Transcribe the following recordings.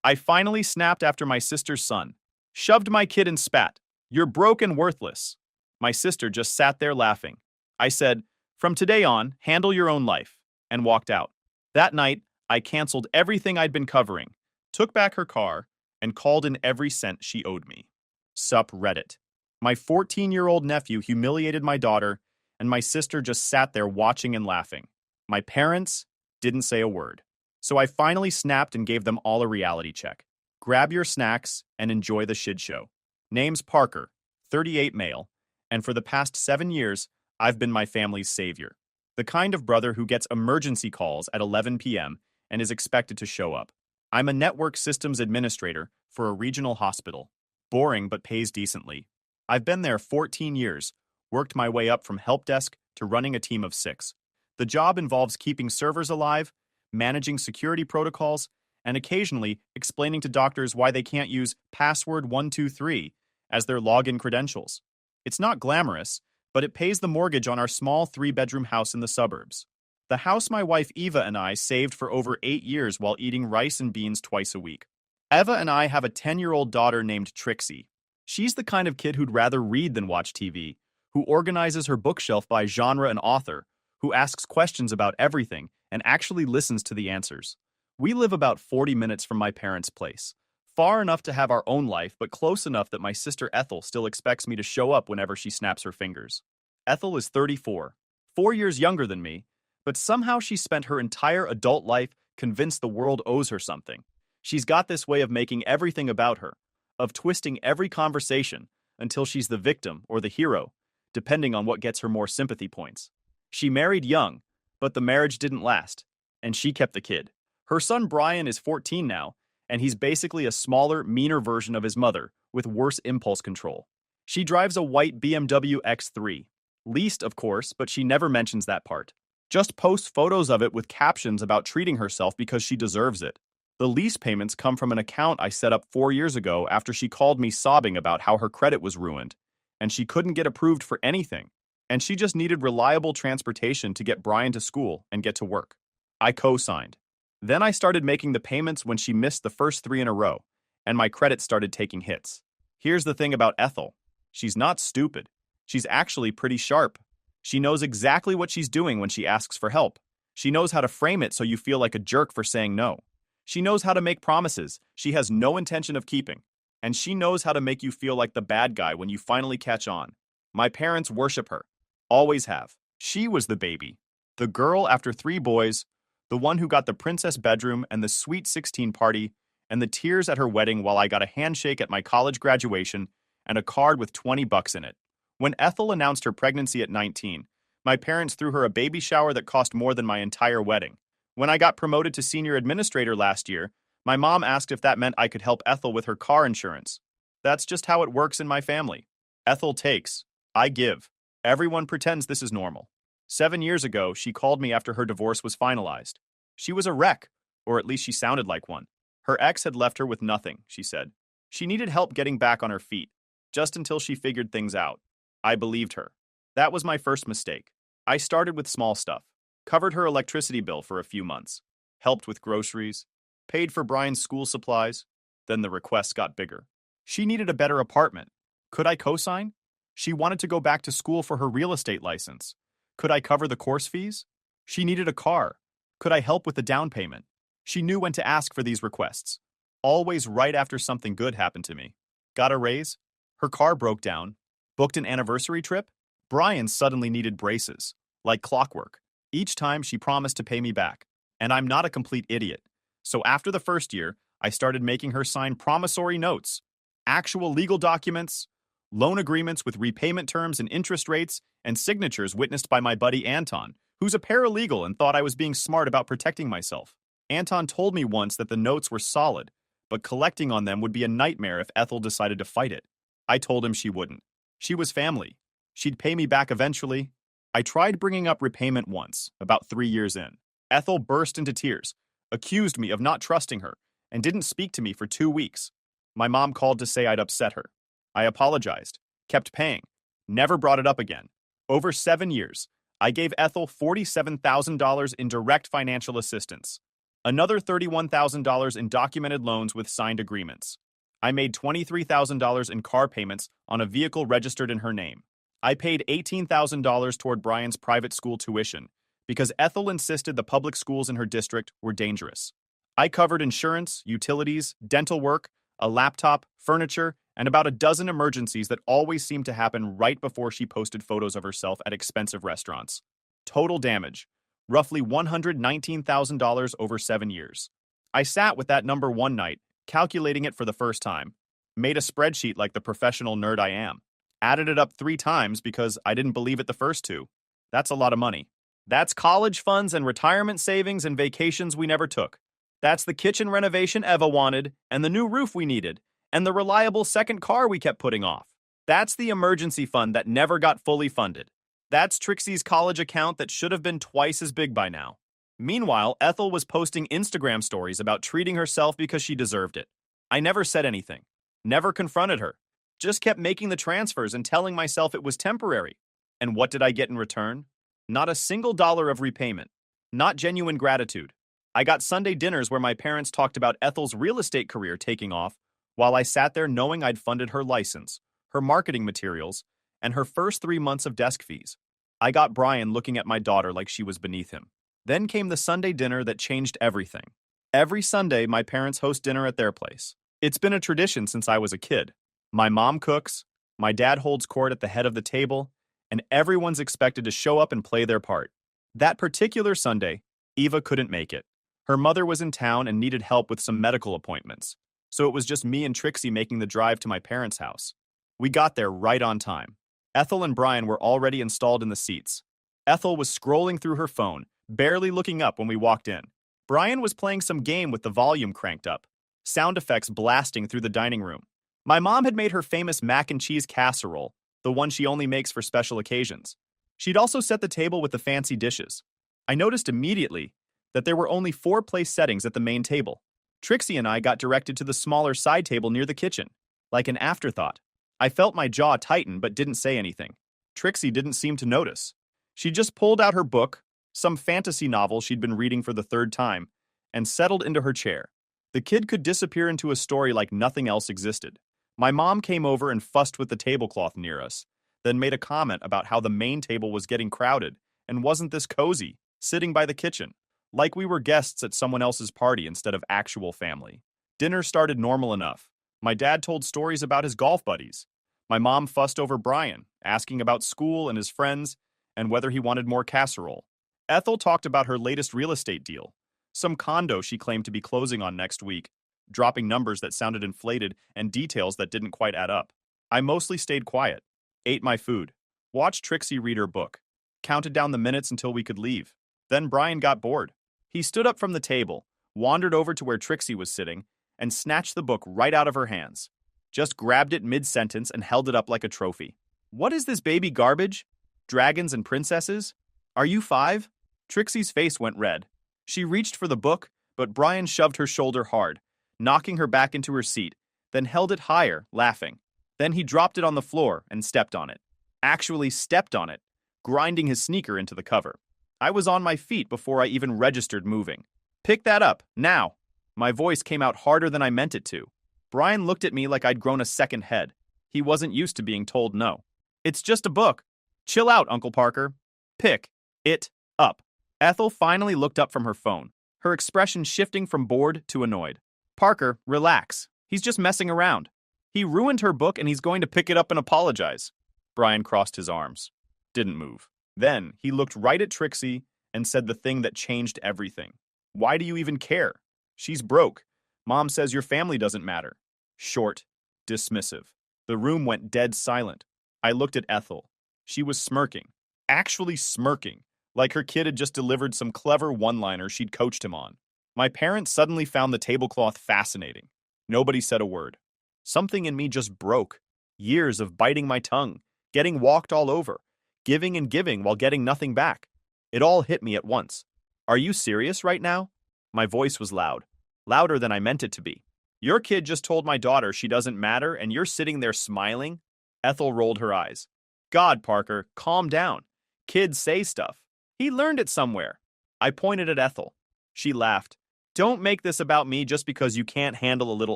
I finally snapped after my sister's son. Shoved my kid and spat. You're broke and worthless. My sister just sat there laughing. I said, from today on, handle your own life, and walked out. That night, I canceled everything I'd been covering, took back her car, and called in every cent she owed me. Sup Reddit. My 14-year-old nephew humiliated my daughter, and my sister just sat there watching and laughing. My parents didn't say a word. So I finally snapped and gave them all a reality check. Grab your snacks and enjoy the shit show. Name's Parker, 38 male, and for the past 7 years, I've been my family's savior. The kind of brother who gets emergency calls at 11 p.m. and is expected to show up. I'm a network systems administrator for a regional hospital. Boring but pays decently. I've been there 14 years, worked my way up from help desk to running a team of 6. The job involves keeping servers alive, managing security protocols, and occasionally explaining to doctors why they can't use password 123 as their login credentials. It's not glamorous, but it pays the mortgage on our small 3-bedroom house in the suburbs. The house my wife Eva and I saved for over 8 years while eating rice and beans twice a week. Eva and I have a 10-year-old daughter named Trixie. She's the kind of kid who'd rather read than watch TV, who organizes her bookshelf by genre and author, who asks questions about everything and actually listens to the answers. We live about 40 minutes from my parents' place. Far enough to have our own life, but close enough that my sister Ethel still expects me to show up whenever she snaps her fingers. Ethel is 34, 4 years younger than me, but somehow she spent her entire adult life convinced the world owes her something. She's got this way of making everything about her, of twisting every conversation until she's the victim or the hero, depending on what gets her more sympathy points. She married young, but the marriage didn't last, and she kept the kid. Her son Brian is 14 now, and he's basically a smaller, meaner version of his mother, with worse impulse control. She drives a white BMW X3. Leased, of course, but she never mentions that part. Just posts photos of it with captions about treating herself because she deserves it. The lease payments come from an account I set up 4 years ago after she called me sobbing about how her credit was ruined, and she couldn't get approved for anything, and she just needed reliable transportation to get Brian to school and get to work. I co-signed. Then I started making the payments when she missed the first 3 in a row, and my credit started taking hits. Here's the thing about Ethel. She's not stupid. She's actually pretty sharp. She knows exactly what she's doing when she asks for help. She knows how to frame it so you feel like a jerk for saying no. She knows how to make promises she has no intention of keeping. And she knows how to make you feel like the bad guy when you finally catch on. My parents worship her. Always have. She was the baby. The girl after 3 boys, the one who got the princess bedroom and the sweet 16 party, and the tears at her wedding while I got a handshake at my college graduation and a card with $20 in it. When Ethel announced her pregnancy at 19, my parents threw her a baby shower that cost more than my entire wedding. When I got promoted to senior administrator last year, my mom asked if that meant I could help Ethel with her car insurance. That's just how it works in my family. Ethel takes. I give. Everyone pretends this is normal. 7 years ago, she called me after her divorce was finalized. She was a wreck, or at least she sounded like one. Her ex had left her with nothing, she said. She needed help getting back on her feet, just until she figured things out. I believed her. That was my first mistake. I started with small stuff, covered her electricity bill for a few months, helped with groceries, paid for Brian's school supplies. Then the requests got bigger. She needed a better apartment. Could I co-sign? She wanted to go back to school for her real estate license. Could I cover the course fees? She needed a car. Could I help with the down payment? She knew when to ask for these requests. Always right after something good happened to me. Got a raise? Her car broke down. Booked an anniversary trip? Brian suddenly needed braces. Like clockwork. Each time she promised to pay me back. And I'm not a complete idiot. So after the first year, I started making her sign promissory notes. Actual legal documents, loan agreements with repayment terms and interest rates, and signatures witnessed by my buddy Anton, who's a paralegal and thought I was being smart about protecting myself. Anton told me once that the notes were solid, but collecting on them would be a nightmare if Ethel decided to fight it. I told him she wouldn't. She was family. She'd pay me back eventually. I tried bringing up repayment once, about 3 years in. Ethel burst into tears, accused me of not trusting her, and didn't speak to me for 2 weeks. My mom called to say I'd upset her. I apologized, kept paying, never brought it up again. Over 7 years, I gave Ethel $47,000 in direct financial assistance. Another $31,000 in documented loans with signed agreements. I made $23,000 in car payments on a vehicle registered in her name. I paid $18,000 toward Brian's private school tuition because Ethel insisted the public schools in her district were dangerous. I covered insurance, utilities, dental work, a laptop, furniture, and about a dozen emergencies that always seemed to happen right before she posted photos of herself at expensive restaurants. Total damage, roughly $119,000 over 7 years. I sat with that number one night, calculating it for the first time, made a spreadsheet like the professional nerd I am, added it up 3 times because I didn't believe it the first 2. That's a lot of money. That's college funds and retirement savings and vacations we never took. That's the kitchen renovation Eva wanted, and the new roof we needed, and the reliable second car we kept putting off. That's the emergency fund that never got fully funded. That's Trixie's college account that should have been twice as big by now. Meanwhile, Ethel was posting Instagram stories about treating herself because she deserved it. I never said anything, never confronted her, just kept making the transfers and telling myself it was temporary. And what did I get in return? Not a single dollar of repayment, not genuine gratitude. I got Sunday dinners where my parents talked about Ethel's real estate career taking off, while I sat there knowing I'd funded her license, her marketing materials, and her first 3 months of desk fees. I got Brian looking at my daughter like she was beneath him. Then came the Sunday dinner that changed everything. Every Sunday, my parents host dinner at their place. It's been a tradition since I was a kid. My mom cooks, my dad holds court at the head of the table, and everyone's expected to show up and play their part. That particular Sunday, Eva couldn't make it. Her mother was in town and needed help with some medical appointments, so it was just me and Trixie making the drive to my parents' house. We got there right on time. Ethel and Brian were already installed in the seats. Ethel was scrolling through her phone, barely looking up when we walked in. Brian was playing some game with the volume cranked up, sound effects blasting through the dining room. My mom had made her famous mac and cheese casserole, the one she only makes for special occasions. She'd also set the table with the fancy dishes. I noticed immediately that there were only 4 place settings at the main table. Trixie and I got directed to the smaller side table near the kitchen, like an afterthought. I felt my jaw tighten but didn't say anything. Trixie didn't seem to notice. She just pulled out her book, some fantasy novel she'd been reading for the 3rd time, and settled into her chair. The kid could disappear into a story like nothing else existed. My mom came over and fussed with the tablecloth near us, then made a comment about how the main table was getting crowded and wasn't this cozy, sitting by the kitchen, like we were guests at someone else's party instead of actual family. Dinner started normal enough. My dad told stories about his golf buddies. My mom fussed over Brian, asking about school and his friends, and whether he wanted more casserole. Ethel talked about her latest real estate deal, some condo she claimed to be closing on next week, dropping numbers that sounded inflated and details that didn't quite add up. I mostly stayed quiet, ate my food, watched Trixie read her book, counted down the minutes until we could leave. Then Brian got bored. He stood up from the table, wandered over to where Trixie was sitting, and snatched the book right out of her hands. Just grabbed it mid-sentence and held it up like a trophy. What is this baby garbage? Dragons and princesses? Are you 5? Trixie's face went red. She reached for the book, but Brian shoved her shoulder hard, knocking her back into her seat, then held it higher, laughing. Then he dropped it on the floor and stepped on it. Actually stepped on it, grinding his sneaker into the cover. I was on my feet before I even registered moving. Pick that up, now! My voice came out harder than I meant it to. Brian looked at me like I'd grown a second head. He wasn't used to being told no. It's just a book. Chill out, Uncle Parker. Pick it up. Ethel finally looked up from her phone, her expression shifting from bored to annoyed. Parker, relax. He's just messing around. He ruined her book and he's going to pick it up and apologize. Brian crossed his arms. Didn't move. Then he looked right at Trixie and said the thing that changed everything. Why do you even care? She's broke. Mom says your family doesn't matter. Short, dismissive. The room went dead silent. I looked at Ethel. She was smirking. Actually smirking, like her kid had just delivered some clever one-liner she'd coached him on. My parents suddenly found the tablecloth fascinating. Nobody said a word. Something in me just broke. Years of biting my tongue, getting walked all over, giving and giving while getting nothing back. It all hit me at once. Are you serious right now? My voice was loud. Louder than I meant it to be. Your kid just told my daughter she doesn't matter and you're sitting there smiling? Ethel rolled her eyes. God, Parker, calm down. Kids say stuff. He learned it somewhere. I pointed at Ethel. She laughed. Don't make this about me just because you can't handle a little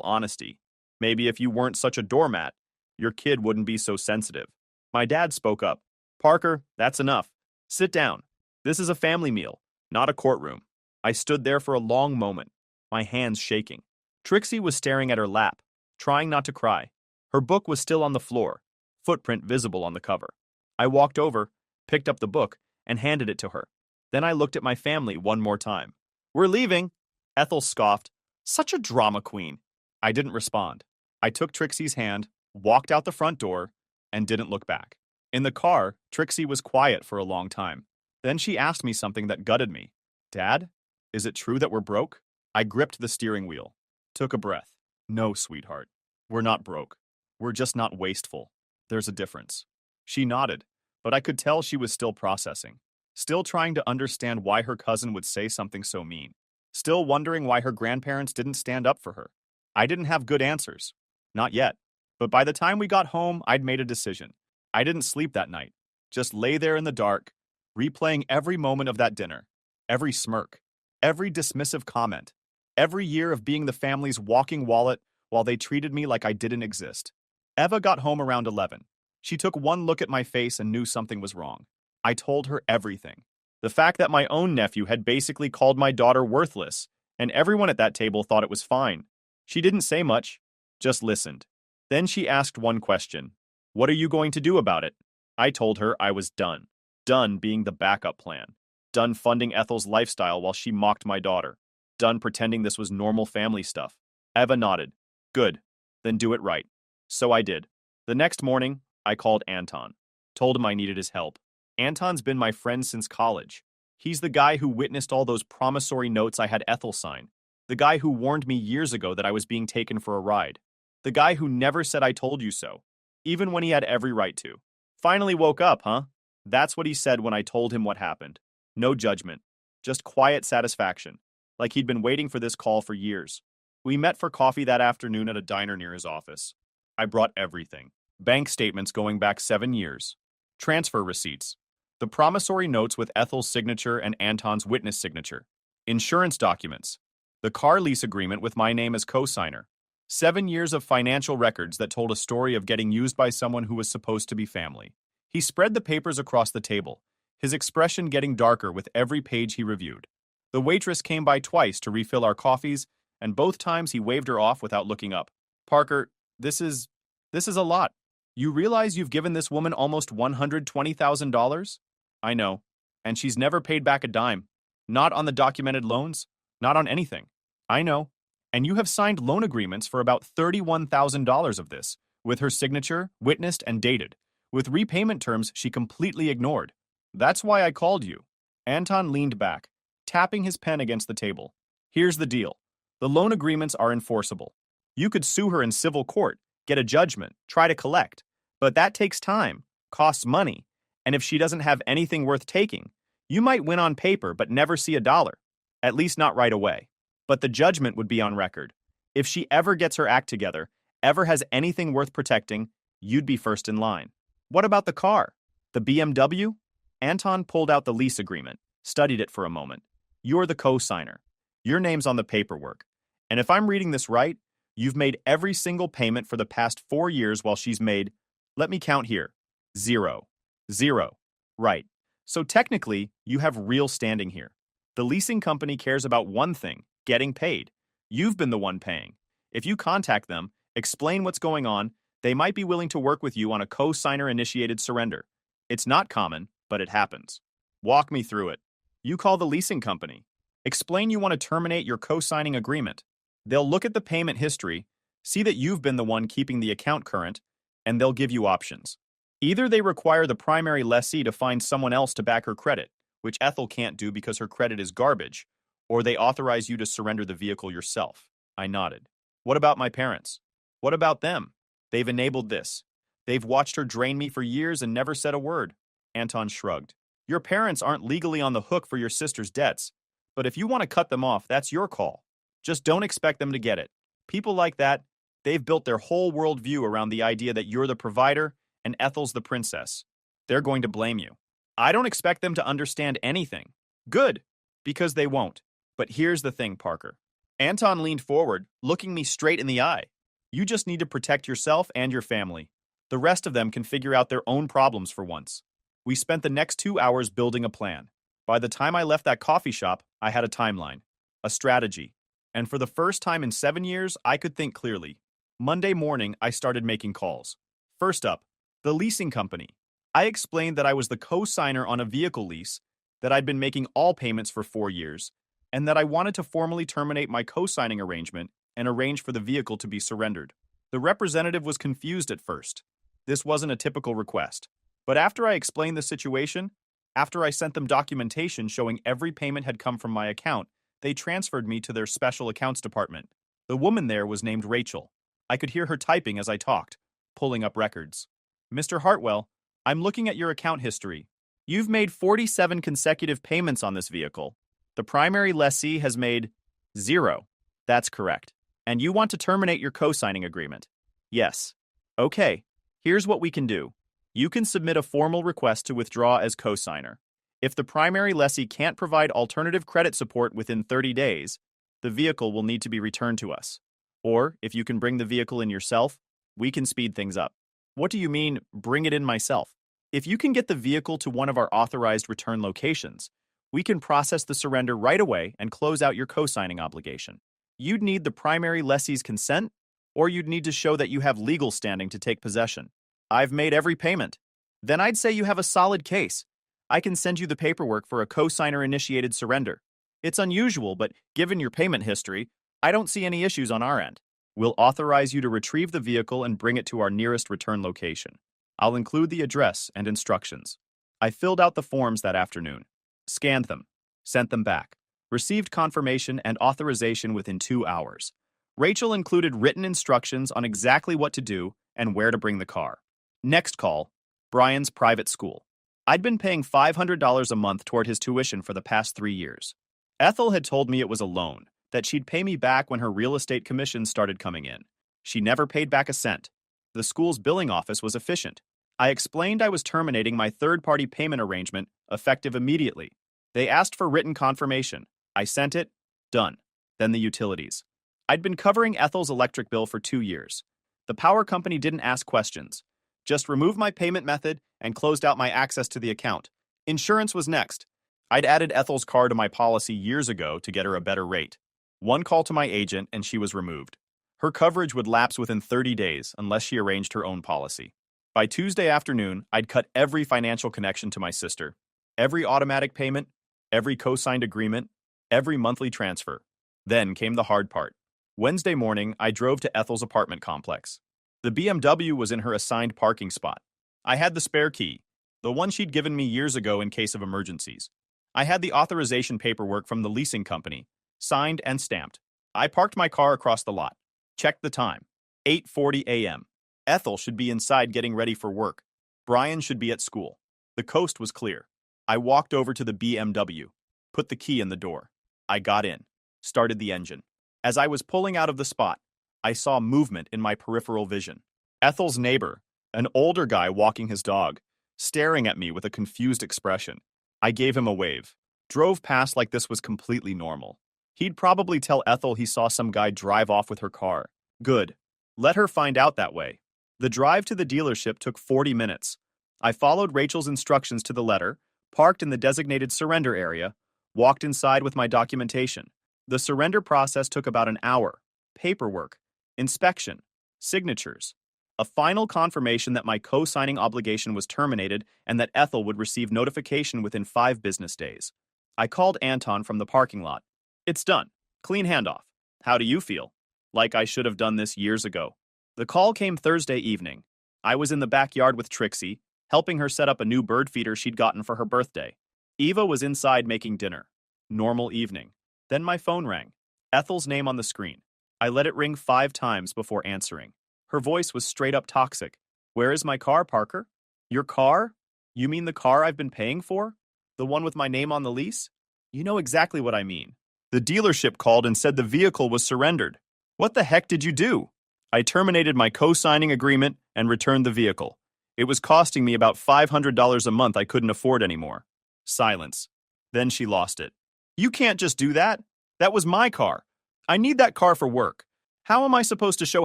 honesty. Maybe if you weren't such a doormat, your kid wouldn't be so sensitive. My dad spoke up. Parker, that's enough. Sit down. This is a family meal, not a courtroom. I stood there for a long moment, my hands shaking. Trixie was staring at her lap, trying not to cry. Her book was still on the floor, footprint visible on the cover. I walked over, picked up the book, and handed it to her. Then I looked at my family one more time. We're leaving. Ethel scoffed. Such a drama queen. I didn't respond. I took Trixie's hand, walked out the front door, and didn't look back. In the car, Trixie was quiet for a long time. Then she asked me something that gutted me. Dad, is it true that we're broke? I gripped the steering wheel, took a breath. No, sweetheart. We're not broke. We're just not wasteful. There's a difference. She nodded, but I could tell she was still processing, still trying to understand why her cousin would say something so mean, still wondering why her grandparents didn't stand up for her. I didn't have good answers. Not yet. But by the time we got home, I'd made a decision. I didn't sleep that night. Just lay there in the dark, replaying every moment of that dinner, every smirk, every dismissive comment, every year of being the family's walking wallet while they treated me like I didn't exist. Eva got home around 11. She took one look at my face and knew something was wrong. I told her everything. The fact that my own nephew had basically called my daughter worthless, and everyone at that table thought it was fine. She didn't say much, just listened. Then she asked one question. What are you going to do about it? I told her I was done. Done being the backup plan. Done funding Ethel's lifestyle while she mocked my daughter. Done pretending this was normal family stuff. Eva nodded. Good. Then do it right. So I did. The next morning, I called Anton. Told him I needed his help. Anton's been my friend since college. He's the guy who witnessed all those promissory notes I had Ethel sign. The guy who warned me years ago that I was being taken for a ride. The guy who never said I told you so, even when he had every right to. Finally woke up, huh? That's what he said when I told him what happened. No judgment. Just quiet satisfaction. Like he'd been waiting for this call for years. We met for coffee that afternoon at a diner near his office. I brought everything. Bank statements going back 7 years. Transfer receipts. The promissory notes with Ethel's signature and Anton's witness signature. Insurance documents. The car lease agreement with my name as co-signer. 7 years of financial records that told a story of getting used by someone who was supposed to be family. He spread the papers across the table, his expression getting darker with every page he reviewed. The waitress came by twice to refill our coffees, and both times he waved her off without looking up. Parker, this is a lot. You realize you've given this woman almost $120,000? I know. And she's never paid back a dime. Not on the documented loans. Not on anything. I know. And you have signed loan agreements for about $31,000 of this, with her signature, witnessed, and dated, with repayment terms she completely ignored. That's why I called you. Anton leaned back, tapping his pen against the table. Here's the deal. The loan agreements are enforceable. You could sue her in civil court, get a judgment, try to collect. But that takes time, costs money, and if she doesn't have anything worth taking, you might win on paper but never see a dollar. At least not right away. But the judgment would be on record. If she ever gets her act together, ever has anything worth protecting, you'd be first in line. What about the car? The BMW? Anton pulled out the lease agreement, studied it for a moment. You're the co-signer. Your name's on the paperwork. And if I'm reading this right, you've made every single payment for the past 4 years while she's made, let me count here, 0. 0. Right. So technically, you have real standing here. The leasing company cares about one thing, getting paid. You've been the one paying. If you contact them, explain what's going on, they might be willing to work with you on a co-signer-initiated surrender. It's not common, but it happens. Walk me through it. You call the leasing company. Explain you want to terminate your co-signing agreement. They'll look at the payment history, see that you've been the one keeping the account current, and they'll give you options. Either they require the primary lessee to find someone else to back her credit, which Ethel can't do because her credit is garbage, or they authorize you to surrender the vehicle yourself. I nodded. What about my parents? What about them? They've enabled this. They've watched her drain me for years and never said a word. Anton shrugged. Your parents aren't legally on the hook for your sister's debts, but if you want to cut them off, that's your call. Just don't expect them to get it. People like that, they've built their whole worldview around the idea that you're the provider and Ethel's the princess. They're going to blame you. I don't expect them to understand anything. Good, because they won't. But here's the thing, Parker. Anton leaned forward, looking me straight in the eye. You just need to protect yourself and your family. The rest of them can figure out their own problems for once. We spent the next 2 hours building a plan. By the time I left that coffee shop, I had a timeline, a strategy, and for the first time in 7 years, I could think clearly. Monday morning, I started making calls. First up, the leasing company. I explained that I was the co-signer on a vehicle lease, that I'd been making all payments for 4 years, and that I wanted to formally terminate my co-signing arrangement and arrange for the vehicle to be surrendered. The representative was confused at first. This wasn't a typical request. But after I explained the situation, after I sent them documentation showing every payment had come from my account, they transferred me to their special accounts department. The woman there was named Rachel. I could hear her typing as I talked, pulling up records. Mr. Hartwell, I'm looking at your account history. You've made 47 consecutive payments on this vehicle. The primary lessee has made 0. That's correct. And you want to terminate your co-signing agreement? Yes. Okay, here's what we can do. You can submit a formal request to withdraw as co-signer. If the primary lessee can't provide alternative credit support within 30 days, the vehicle will need to be returned to us. Or, if you can bring the vehicle in yourself, we can speed things up. What do you mean, bring it in myself? If you can get the vehicle to one of our authorized return locations, we can process the surrender right away and close out your co-signing obligation. You'd need the primary lessee's consent, or you'd need to show that you have legal standing to take possession. I've made every payment. Then I'd say you have a solid case. I can send you the paperwork for a co-signer-initiated surrender. It's unusual, but given your payment history, I don't see any issues on our end. We'll authorize you to retrieve the vehicle and bring it to our nearest return location. I'll include the address and instructions. I filled out the forms that afternoon, scanned them, sent them back, received confirmation and authorization within 2 hours. Rachel included written instructions on exactly what to do and where to bring the car. Next call, Brian's private school. I'd been paying $500 a month toward his tuition for the past 3 years. Ethel had told me it was a loan, that she'd pay me back when her real estate commissions started coming in. She never paid back a cent. The school's billing office was efficient. I explained I was terminating my third-party payment arrangement, effective immediately. They asked for written confirmation. I sent it. Done. Then the utilities. I'd been covering Ethel's electric bill for 2 years. The power company didn't ask questions. Just removed my payment method and closed out my access to the account. Insurance was next. I'd added Ethel's car to my policy years ago to get her a better rate. One call to my agent and she was removed. Her coverage would lapse within 30 days unless she arranged her own policy. By Tuesday afternoon, I'd cut every financial connection to my sister. Every automatic payment, every co-signed agreement, every monthly transfer. Then came the hard part. Wednesday morning, I drove to Ethel's apartment complex. The BMW was in her assigned parking spot. I had the spare key, the one she'd given me years ago in case of emergencies. I had the authorization paperwork from the leasing company, signed and stamped. I parked my car across the lot. Checked the time. 8:40 a.m. Ethel should be inside getting ready for work. Brian should be at school. The coast was clear. I walked over to the BMW, put the key in the door. I got in, started the engine. As I was pulling out of the spot, I saw movement in my peripheral vision. Ethel's neighbor, an older guy walking his dog, staring at me with a confused expression. I gave him a wave, drove past like this was completely normal. He'd probably tell Ethel he saw some guy drive off with her car. Good. Let her find out that way. The drive to the dealership took 40 minutes. I followed Rachel's instructions to the letter, parked in the designated surrender area, walked inside with my documentation. The surrender process took about an hour. Paperwork, inspection, signatures, a final confirmation that my co-signing obligation was terminated and that Ethel would receive notification within 5 business days. I called Anton from the parking lot. It's done. Clean handoff. How do you feel? Like I should have done this years ago. The call came Thursday evening. I was in the backyard with Trixie, helping her set up a new bird feeder she'd gotten for her birthday. Eva was inside making dinner. Normal evening. Then my phone rang. Ethel's name on the screen. I let it ring 5 times before answering. Her voice was straight up toxic. Where is my car, Parker? Your car? You mean the car I've been paying for? The one with my name on the lease? You know exactly what I mean. The dealership called and said the vehicle was surrendered. What the heck did you do? I terminated my co-signing agreement and returned the vehicle. It was costing me about $500 a month I couldn't afford anymore. Silence. Then she lost it. You can't just do that. That was my car. I need that car for work. How am I supposed to show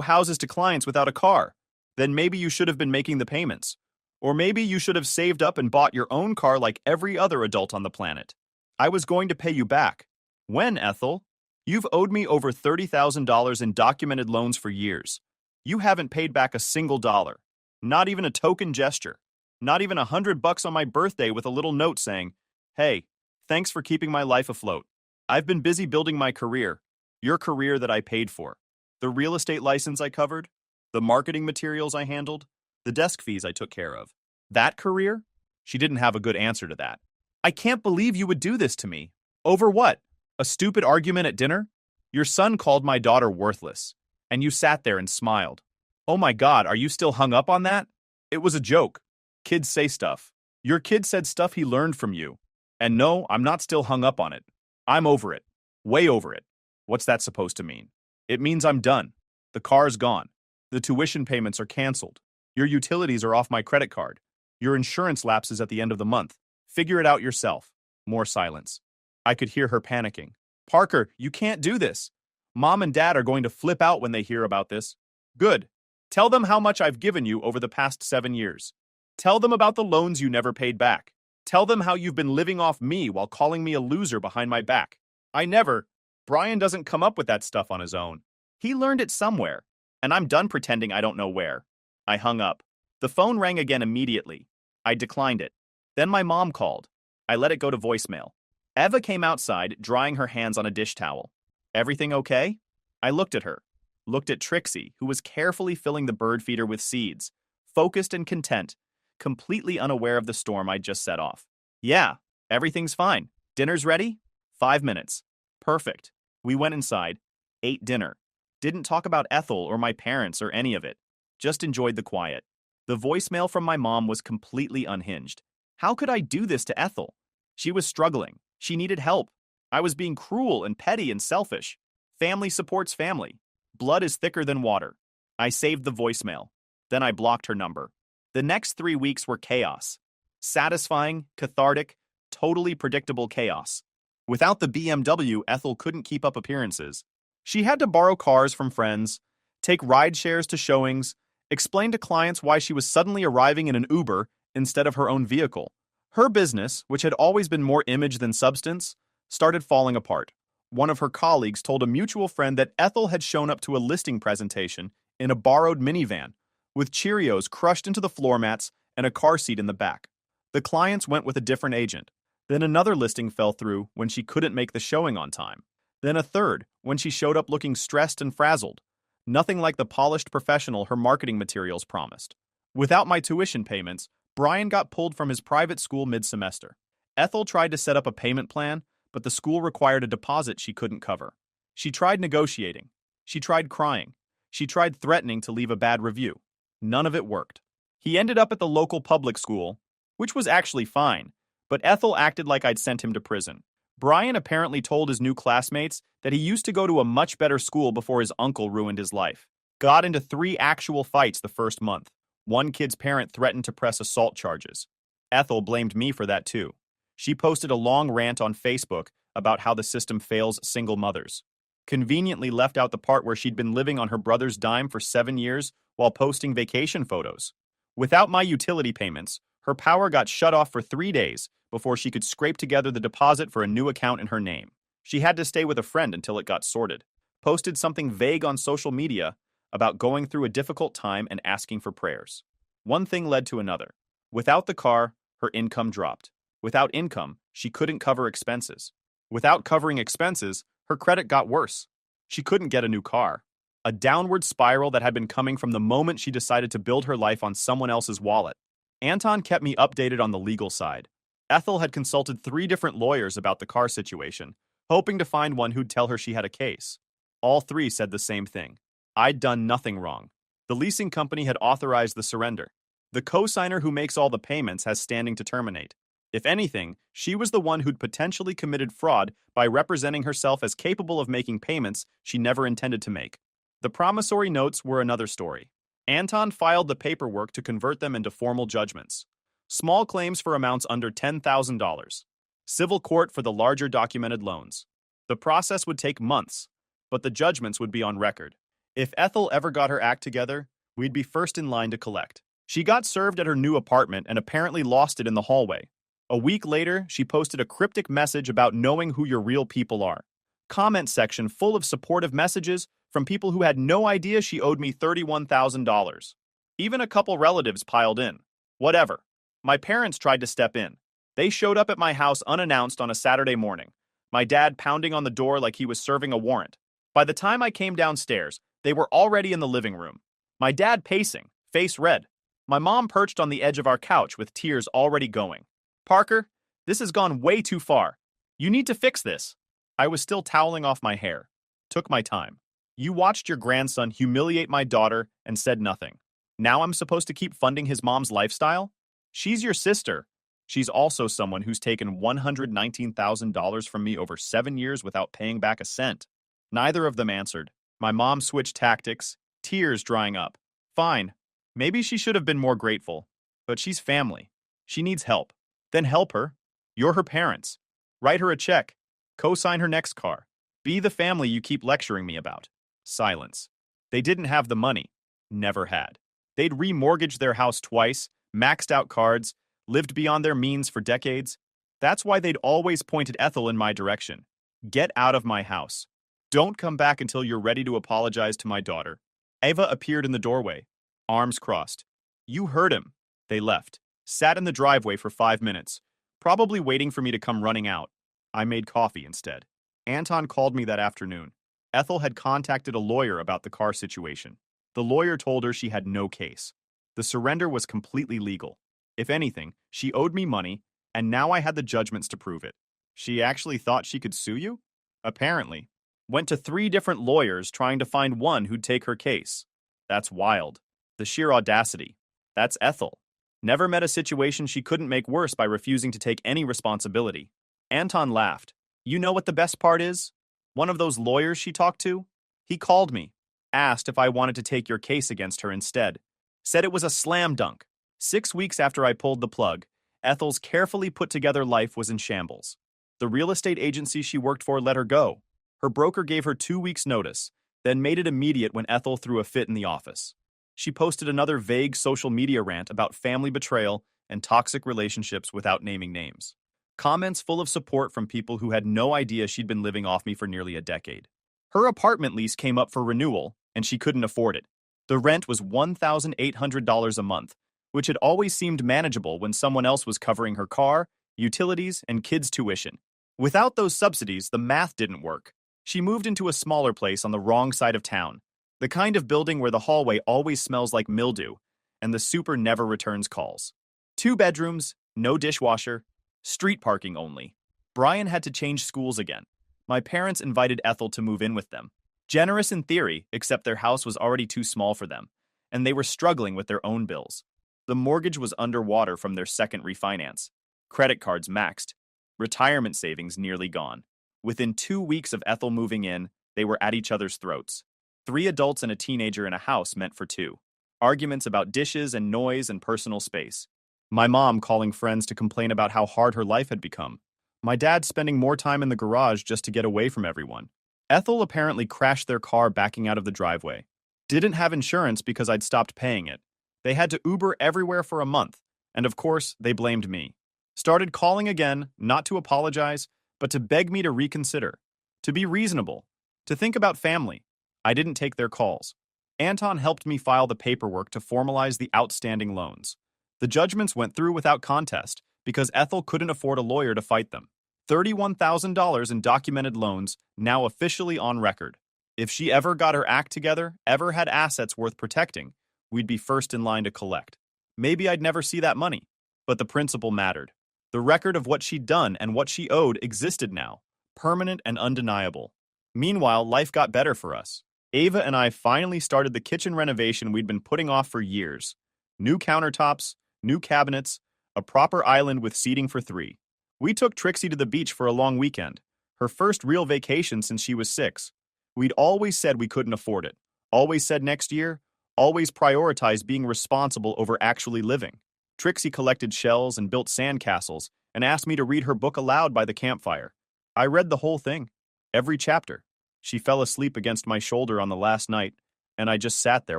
houses to clients without a car? Then maybe you should have been making the payments. Or maybe you should have saved up and bought your own car like every other adult on the planet. I was going to pay you back. When, Ethel? You've owed me over $30,000 in documented loans for years. You haven't paid back a single dollar. Not even a token gesture. Not even $100 on my birthday with a little note saying, "Hey, thanks for keeping my life afloat. I've been busy building my career, your career that I paid for. The real estate license I covered, the marketing materials I handled, the desk fees I took care of. That career?" She didn't have a good answer to that. "I can't believe you would do this to me. Over what? A stupid argument at dinner? Your son called my daughter worthless, and you sat there and smiled. Oh my God, are you still hung up on that? It was a joke. Kids say stuff. Your kid said stuff he learned from you. And no, I'm not still hung up on it. I'm over it. Way over it. What's that supposed to mean? It means I'm done. The car's gone. The tuition payments are canceled. Your utilities are off my credit card. Your insurance lapses at the end of the month. Figure it out yourself." More silence. I could hear her panicking. "Parker, you can't do this. Mom and Dad are going to flip out when they hear about this." "Good. Tell them how much I've given you over the past 7 years. Tell them about the loans you never paid back. Tell them how you've been living off me while calling me a loser behind my back. I never. Brian doesn't come up with that stuff on his own. He learned it somewhere, and I'm done pretending I don't know where." I hung up. The phone rang again immediately. I declined it. Then my mom called. I let it go to voicemail. Eva came outside, drying her hands on a dish towel. "Everything okay?" I looked at her. Looked at Trixie, who was carefully filling the bird feeder with seeds, focused and content, completely unaware of the storm I'd just set off. "Yeah, everything's fine. Dinner's ready? 5 minutes. Perfect." We went inside, ate dinner. Didn't talk about Ethel or my parents or any of it. Just enjoyed the quiet. The voicemail from my mom was completely unhinged. How could I do this to Ethel? She was struggling. She needed help. I was being cruel and petty and selfish. Family supports family. Blood is thicker than water. I saved the voicemail. Then I blocked her number. The next 3 weeks were chaos. Satisfying, cathartic, totally predictable chaos. Without the BMW, Ethel couldn't keep up appearances. She had to borrow cars from friends, take ride shares to showings, explain to clients why she was suddenly arriving in an Uber instead of her own vehicle. Her business, which had always been more image than substance, started falling apart. One of her colleagues told a mutual friend that Ethel had shown up to a listing presentation in a borrowed minivan, with Cheerios crushed into the floor mats and a car seat in the back. The clients went with a different agent. Then another listing fell through when she couldn't make the showing on time. Then a third when she showed up looking stressed and frazzled. Nothing like the polished professional her marketing materials promised. Without my tuition payments, Brian got pulled from his private school mid-semester. Ethel tried to set up a payment plan, but the school required a deposit she couldn't cover. She tried negotiating. She tried crying. She tried threatening to leave a bad review. None of it worked. He ended up at the local public school, which was actually fine, but Ethel acted like I'd sent him to prison. Brian apparently told his new classmates that he used to go to a much better school before his uncle ruined his life. Got into 3 actual fights the first month. One kid's parent threatened to press assault charges. Ethel blamed me for that too. She posted a long rant on Facebook about how the system fails single mothers. Conveniently left out the part where she'd been living on her brother's dime for 7 years while posting vacation photos. Without my utility payments, her power got shut off for 3 days before she could scrape together the deposit for a new account in her name. She had to stay with a friend until it got sorted. Posted something vague on social media about going through a difficult time and asking for prayers. One thing led to another. Without the car, her income dropped. Without income, she couldn't cover expenses. Without covering expenses, her credit got worse. She couldn't get a new car. A downward spiral that had been coming from the moment she decided to build her life on someone else's wallet. Anton kept me updated on the legal side. Ethel had consulted 3 different lawyers about the car situation, hoping to find one who'd tell her she had a case. All 3 said the same thing. I'd done nothing wrong. The leasing company had authorized the surrender. The co-signer who makes all the payments has standing to terminate. If anything, she was the one who'd potentially committed fraud by representing herself as capable of making payments she never intended to make. The promissory notes were another story. Anton filed the paperwork to convert them into formal judgments. Small claims for amounts under $10,000. Civil court for the larger documented loans. The process would take months, but the judgments would be on record. If Ethel ever got her act together, we'd be first in line to collect. She got served at her new apartment and apparently lost it in the hallway. A week later, she posted a cryptic message about knowing who your real people are. Comment section full of supportive messages from people who had no idea she owed me $31,000. Even a couple relatives piled in. Whatever. My parents tried to step in. They showed up at my house unannounced on a Saturday morning, my dad pounding on the door like he was serving a warrant. By the time I came downstairs, they were already in the living room. My dad pacing, face red. My mom perched on the edge of our couch with tears already going. Parker, this has gone way too far. You need to fix this. I was still toweling off my hair. Took my time. You watched your grandson humiliate my daughter and said nothing. Now I'm supposed to keep funding his mom's lifestyle? She's your sister. She's also someone who's taken $119,000 from me over 7 years without paying back a cent. Neither of them answered. My mom switched tactics, tears drying up. Fine. Maybe she should have been more grateful. But she's family. She needs help. Then help her. You're her parents. Write her a check. Co-sign her next car. Be the family you keep lecturing me about. Silence. They didn't have the money. Never had. They'd remortgaged their house twice, maxed out cards, lived beyond their means for decades. That's why they'd always pointed Ethel in my direction. Get out of my house. Don't come back until you're ready to apologize to my daughter. Ava appeared in the doorway, arms crossed. You heard him. They left. Sat in the driveway for 5 minutes, probably waiting for me to come running out. I made coffee instead. Anton called me that afternoon. Ethel had contacted a lawyer about the car situation. The lawyer told her she had no case. The surrender was completely legal. If anything, she owed me money, and now I had the judgments to prove it. She actually thought she could sue you? Apparently. Went to 3 different lawyers trying to find one who'd take her case. That's wild. The sheer audacity. That's Ethel. Never met a situation she couldn't make worse by refusing to take any responsibility. Anton laughed. You know what the best part is? One of those lawyers she talked to? He called me, asked if I wanted to take your case against her instead. Said it was a slam dunk. 6 weeks after I pulled the plug, Ethel's carefully put together life was in shambles. The real estate agency she worked for let her go. Her broker gave her 2 weeks' notice, then made it immediate when Ethel threw a fit in the office. She posted another vague social media rant about family betrayal and toxic relationships without naming names. Comments full of support from people who had no idea she'd been living off me for nearly a decade. Her apartment lease came up for renewal, and she couldn't afford it. The rent was $1,800 a month, which had always seemed manageable when someone else was covering her car, utilities, and kids' tuition. Without those subsidies, the math didn't work. She moved into a smaller place on the wrong side of town, the kind of building where the hallway always smells like mildew, and the super never returns calls. 2 bedrooms, no dishwasher, street parking only. Brian had to change schools again. My parents invited Ethel to move in with them. Generous in theory, except their house was already too small for them, and they were struggling with their own bills. The mortgage was underwater from their second refinance. Credit cards maxed. Retirement savings nearly gone. Within 2 weeks of Ethel moving in, they were at each other's throats. 3 adults and a teenager in a house meant for 2. Arguments about dishes and noise and personal space. My mom calling friends to complain about how hard her life had become. My dad spending more time in the garage just to get away from everyone. Ethel apparently crashed their car backing out of the driveway. Didn't have insurance because I'd stopped paying it. They had to Uber everywhere for a month, and of course, they blamed me. Started calling again, not to apologize, but to beg me to reconsider, to be reasonable, to think about family. I didn't take their calls. Anton helped me file the paperwork to formalize the outstanding loans. The judgments went through without contest because Ethel couldn't afford a lawyer to fight them. $31,000 in documented loans, now officially on record. If she ever got her act together, ever had assets worth protecting, we'd be first in line to collect. Maybe I'd never see that money, but the principle mattered. The record of what she'd done and what she owed existed now, permanent and undeniable. Meanwhile, life got better for us. Ava and I finally started the kitchen renovation we'd been putting off for years. New countertops, new cabinets, a proper island with seating for 3. We took Trixie to the beach for a long weekend, her first real vacation since she was 6. We'd always said we couldn't afford it, always said next year, always prioritized being responsible over actually living. Trixie collected shells and built sandcastles and asked me to read her book aloud by the campfire. I read the whole thing, every chapter. She fell asleep against my shoulder on the last night, and I just sat there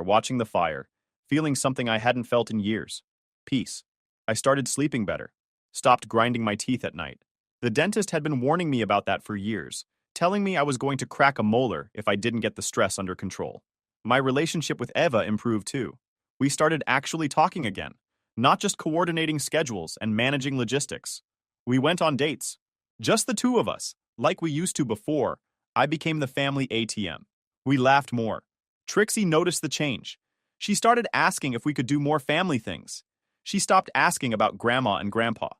watching the fire, feeling something I hadn't felt in years. Peace. I started sleeping better, stopped grinding my teeth at night. The dentist had been warning me about that for years, telling me I was going to crack a molar if I didn't get the stress under control. My relationship with Eva improved too. We started actually talking again, not just coordinating schedules and managing logistics. We went on dates. Just the two of us, like we used to before. I became the family ATM. We laughed more. Trixie noticed the change. She started asking if we could do more family things. She stopped asking about Grandma and Grandpa,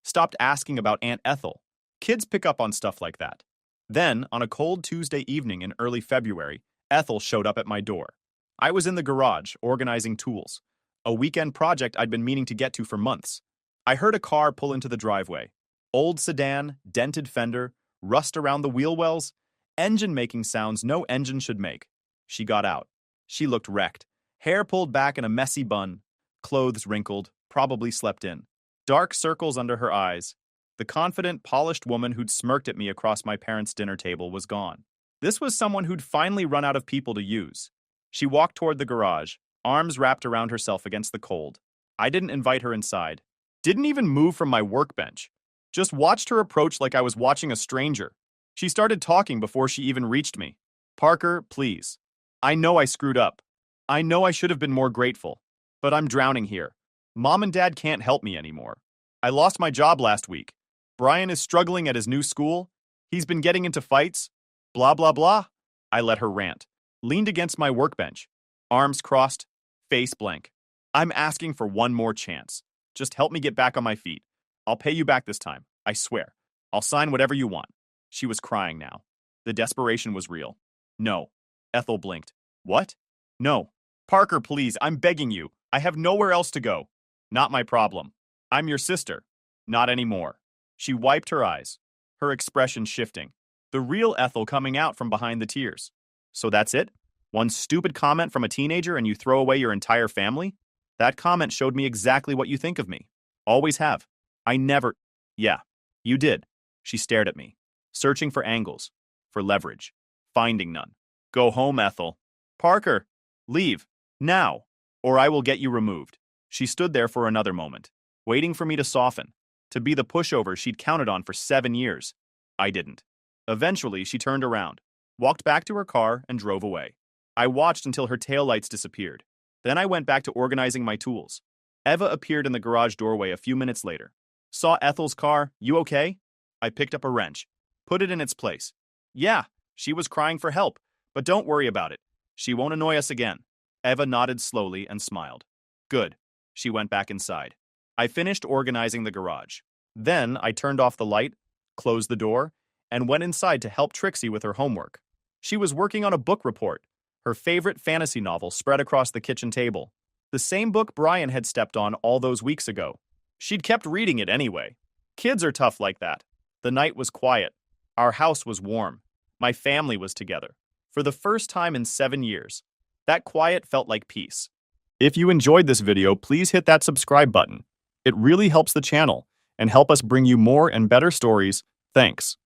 stopped asking about Aunt Ethel. Kids pick up on stuff like that. Then, on a cold Tuesday evening in early February, Ethel showed up at my door. I was in the garage, organizing tools, a weekend project I'd been meaning to get to for months. I heard a car pull into the driveway. Old sedan, dented fender, rust around the wheel wells, engine making sounds no engine should make. She got out. She looked wrecked, hair pulled back in a messy bun, clothes wrinkled, probably slept in, dark circles under her eyes. The confident, polished woman who'd smirked at me across my parents' dinner table was gone. This was someone who'd finally run out of people to use. She walked toward the garage, arms wrapped around herself against the cold. I didn't invite her inside. Didn't even move from my workbench. Just watched her approach like I was watching a stranger. She started talking before she even reached me. Parker, please. I know I screwed up. I know I should have been more grateful. But I'm drowning here. Mom and Dad can't help me anymore. I lost my job last week. Brian is struggling at his new school. He's been getting into fights. Blah, blah, blah. I let her rant. Leaned against my workbench. Arms crossed. Face blank. I'm asking for one more chance. Just help me get back on my feet. I'll pay you back this time. I swear. I'll sign whatever you want. She was crying now. The desperation was real. No. Ethel blinked. What? No. Parker, please, I'm begging you. I have nowhere else to go. Not my problem. I'm your sister. Not anymore. She wiped her eyes, her expression shifting. The real Ethel coming out from behind the tears. So that's it? One stupid comment from a teenager and you throw away your entire family? That comment showed me exactly what you think of me. Always have. I never... Yeah, you did. She stared at me, searching for angles, for leverage, finding none. Go home, Ethel. Parker, leave, now, or I will get you removed. She stood there for another moment, waiting for me to soften, to be the pushover she'd counted on for 7 years. I didn't. Eventually, she turned around, walked back to her car, and drove away. I watched until her taillights disappeared. Then I went back to organizing my tools. Eva appeared in the garage doorway a few minutes later. Saw Ethel's car. You okay? I picked up a wrench, put it in its place. Yeah, she was crying for help, but don't worry about it. She won't annoy us again. Eva nodded slowly and smiled. Good. She went back inside. I finished organizing the garage. Then I turned off the light, closed the door, and went inside to help Trixie with her homework. She was working on a book report, her favorite fantasy novel spread across the kitchen table. The same book Brian had stepped on all those weeks ago. She'd kept reading it anyway. Kids are tough like that. The night was quiet. Our house was warm. My family was together. For the first time in 7 years. That quiet felt like peace. If you enjoyed this video, please hit that subscribe button. It really helps the channel and help us bring you more and better stories. Thanks.